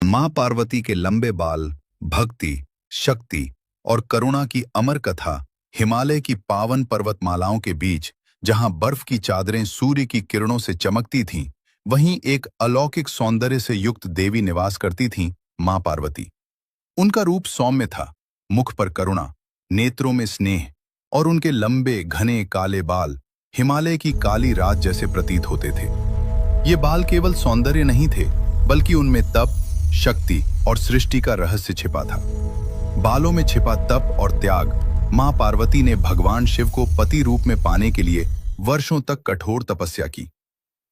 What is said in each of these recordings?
मां पार्वती के लंबे बाल, भक्ति, शक्ति और करुणा की अमर कथा हिमालय की पावन पर्वतमालाओं के बीच, जहां बर्फ की चादरें सूर्य की किरणों से चमकती थीं, वहीं एक अलौकिक सौंदर्य से युक्त देवी निवास करती थीं, मां पार्वती। उनका रूप सौम्य था, मुख पर करुणा, नेत्रों में स्नेह और उनके लंबे घने काले बाल हिमालय की काली रात जैसे प्रतीत होते थे। ये बाल केवल सौंदर्य नहीं थे, बल्कि उनमें तप, शक्ति और सृष्टि का रहस्य छिपा था। बालों में छिपा तप और त्याग मां पार्वती ने भगवान शिव को पति रूप में पाने के लिए वर्षों तक कठोर तपस्या की।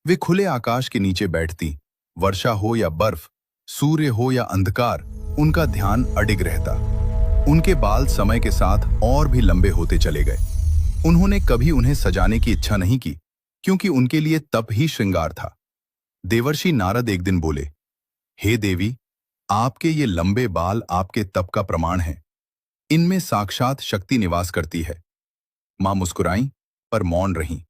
वे खुले आकाश के नीचे बैठती, वर्षा हो या बर्फ, सूर्य हो या अंधकार, उनका ध्यान अडिग रहता। उनके बाल समय के साथ और भी लंबे होते चले गए। उन्होंने कभी उन्हें सजाने की इच्छा नहीं की, क्योंकि उनके लिए तप ही श्रृंगार था। देवर्षि नारद एक दिन बोले, हे देवी, आपके ये लंबे बाल आपके तप का प्रमाण हैं। इनमें साक्षात शक्ति निवास करती है। मां मुस्कुराईं, पर मौन रहीं।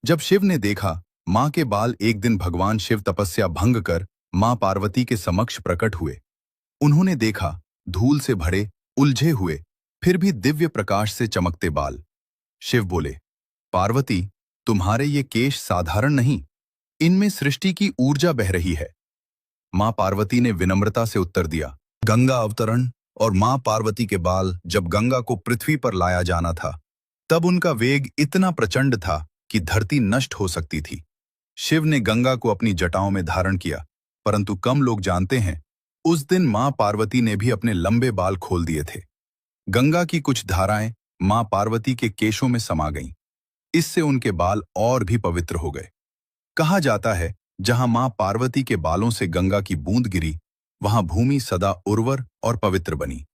जब शिव ने देखा, मां के बाल एक दिन भगवान शिव तपस्या भंग कर मां पार्वती के समक्ष प्रकट हुए। उन्होंने देखा, धूल से भरे, उलझे हुए, फिर भी दिव्य प्रकाश से चमकते बाल। शिव बोले, पार्वती, तुम्हारे ये केश साधारण नहीं, इनमें सृष्टि की ऊर्जा बह रही है। मां पार्वती ने विनम्रता से उत्तर दिया, गंगा अवतरण और मां पार्वती के बाल जब गंगा को पृथ्वी पर लाया जाना था, तब उनका वेग इतना प्रचंड था कि धरती नष्ट हो सकती थी। शिव ने गंगा को अपनी जटाओं में धारण किया, परंतु कम लोग जानते हैं, उस दिन मां पार्वती ने भी अपने लंबे बाल खोल दिए थे। गंगा की कुछ धाराएं मां पार्वती के केशों में समा गईं। इससे उनके बाल और भी पवित्र हो गए। कहा जाता है, जहां मां पार्वती के बालों से गंगा की बूंद गिरी, वहां भूमि सदा उर्वर और पवित्र बनी।